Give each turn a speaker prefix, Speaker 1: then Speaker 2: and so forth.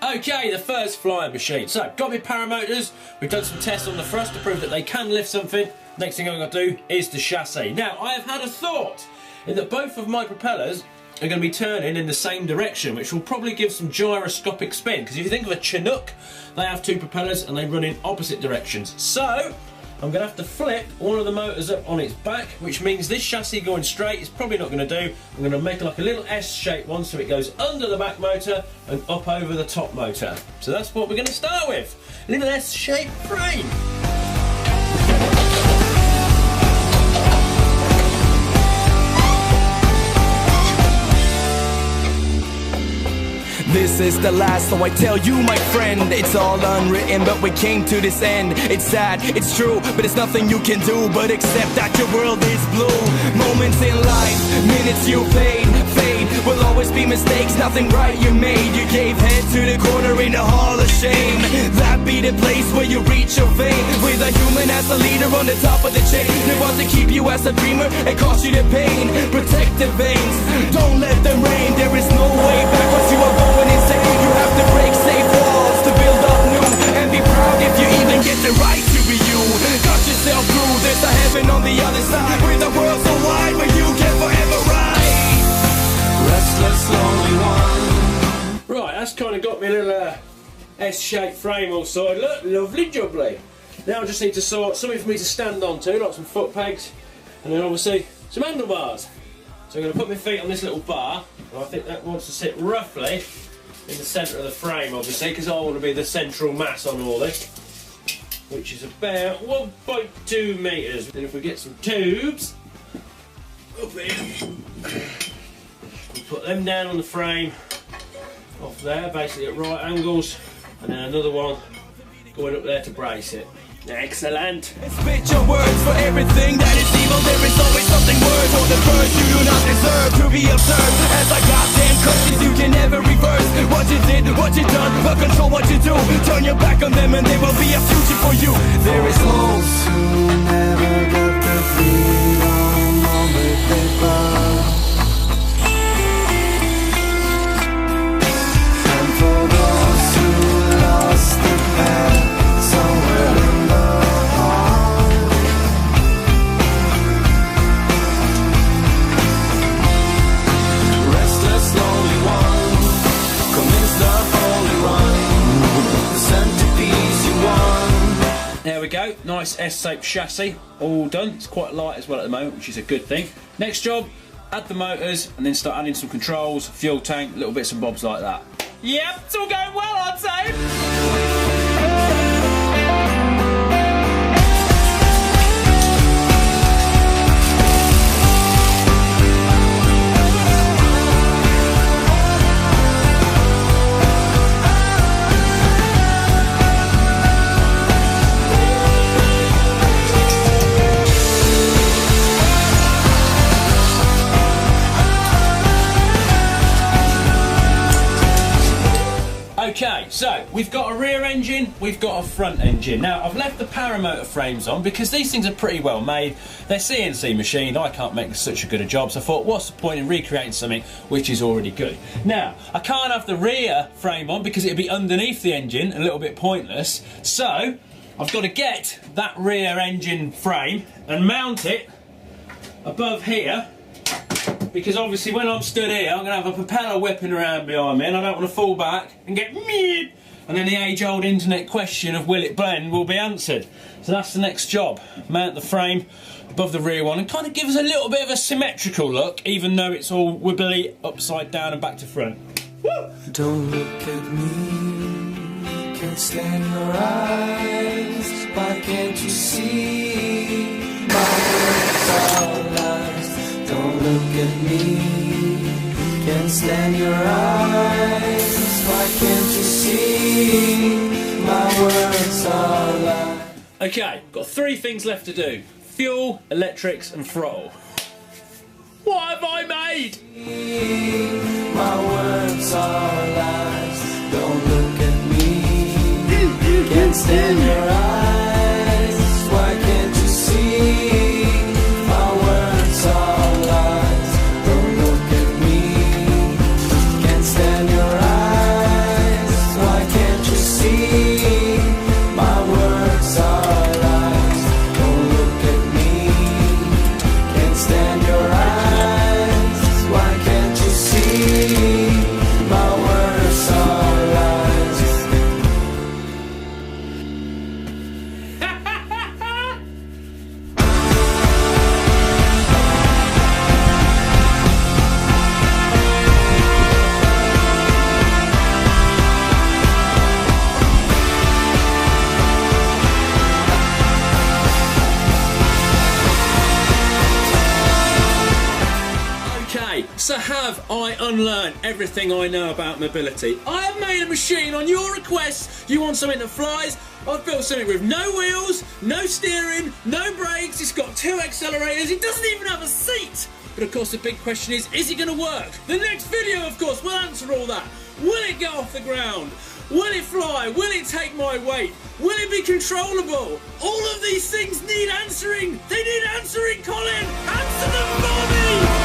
Speaker 1: Okay, the first flying machine. So, got my paramotors. We've done some tests on the thrust to prove that they can lift something. Next thing I'm going to do is the chassis. Now, I have had a thought in that both of my propellers are going to be turning in the same direction, which will probably give some gyroscopic spin. Because if you think of a Chinook, they have two propellers and they run in opposite directions. So, I'm going to have to flip one of the motors up on its back, which means this chassis going straight is probably not going to do. I'm going to make like a little S-shaped one so it goes under the back motor and up over the top motor. So that's what we're going to start with. A little S-shaped frame.
Speaker 2: This is the last, so I tell you, my friend, it's all unwritten, but we came to this end. It's sad, it's true, but it's nothing you can do but accept that your world is blue. Moments in life, minutes you paid, fade will always be mistakes, nothing right you made. You gave head to the corner in a hall of shame. That be the place where you reach your fame, with a human as a leader on the top of the chain. They want to keep you as a dreamer and cause you the pain. Protect the veins, don't let them rain. There is no way back once you are going insane. You have to break safe walls to build up new, and be proud if you even get the right to be you. Got yourself through, there's a heaven on the other side, with a world so wide where you can forever ride. Restless, lonely one.
Speaker 1: Right, that's kind of got me a little S-shaped frame all sorted. Look, lovely jubbly. Now I just need to sort something for me to stand on to, like some foot pegs, and then obviously some handlebars. So I'm going to put my feet on this little bar, and I think that wants to sit roughly in the centre of the frame, obviously, because I want to be the central mass on all this, which is about 1.2 metres. Then if we get some tubes up here, we'll put them down on the frame, off there, basically at right angles, and then another one going up there to brace it. Excellent.
Speaker 2: Spit your words for everything that is evil. There is always something worse or the first you do not deserve to be observed. As I goddamn curses you can never reverse what you did, what you done, but control what you do. Turn your back on them and there will be a future for you. There is hope to never get the freedom on the paper. And for those who lost the path somewhere in the heart, restless, lonely one, commits the holy run, the centerpiece you won.
Speaker 1: There we go, nice S-shaped chassis, all done. It's quite light as well at the moment, which is a good thing. Next job, add the motors and then start adding some controls, fuel tank, little bits and bobs like that. Yep, it's all going well, I'd say. Okay, so we've got a rear engine, we've got a front engine. Now, I've left the paramotor frames on because these things are pretty well made. They're CNC machined, I can't make such a good a job, so I thought, what's the point in recreating something which is already good? Now, I can't have the rear frame on because it'd be underneath the engine, a little bit pointless, so I've got to get that rear engine frame and mount it above here, because obviously when I'm stood here I'm going to have a propeller whipping around behind me and I don't want to fall back and get meep, and then the age-old internet question of will it blend will be answered. So that's the next job, mount the frame above the rear one and kind of give us a little bit of a symmetrical look, even though it's all wibbly upside down and back to front. Woo!
Speaker 2: Don't look at me, can't stand your eyes, why can't you see my words are lies? Don't look at me, can't stand your eyes, why can't you see my words are lies?
Speaker 1: Okay, got 3 things left to do: fuel, electrics and throttle. What have I made?
Speaker 2: My words are lies, don't look at me, can't stand your eyes, why can't you see? My words are lies, don't look at me, can't stand your eyes, why
Speaker 1: unlearn everything I know about mobility. I have made a machine on your request. You want something that flies? I've built something with no wheels, no steering, no brakes. It's got 2 accelerators. It doesn't even have a seat. But of course the big question is it going to work? The next video, of course, will answer all that. Will it get off the ground? Will it fly? Will it take my weight? Will it be controllable? All of these things need answering. They need answering, Colin. Answer them for me.